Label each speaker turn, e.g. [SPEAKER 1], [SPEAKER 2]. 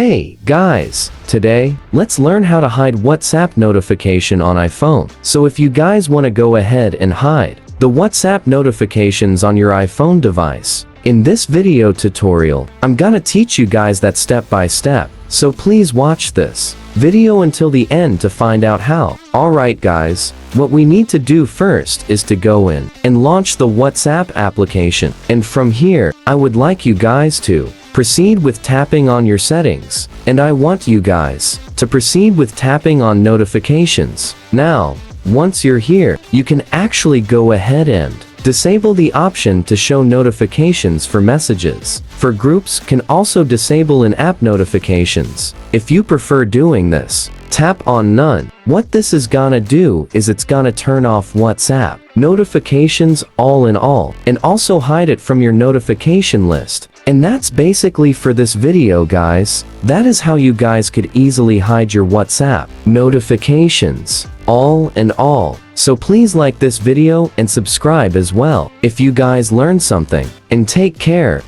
[SPEAKER 1] Hey guys, today, let's learn how to hide WhatsApp notification on iPhone. So if you guys want to go ahead and hide the WhatsApp notifications on your iPhone device, in this video tutorial, I'm gonna teach you guys that step by step. So please watch this video until the end to find out how. Alright guys, what we need to do first is to go in and launch the WhatsApp application. And from here, I would like you guys to proceed with tapping on your settings, and I want you guys to proceed with tapping on notifications. Now, once you're here, you can actually go ahead and disable the option to show notifications for messages. For groups, can also disable in-app notifications. If you prefer doing this, tap on none. What this is gonna do is it's gonna turn off WhatsApp notifications all in all, and also hide it from your notification list. And that's basically for this video guys. That is how you guys could easily hide your WhatsApp notifications all in all. So please like this video and subscribe as well if you guys learned something. And take care.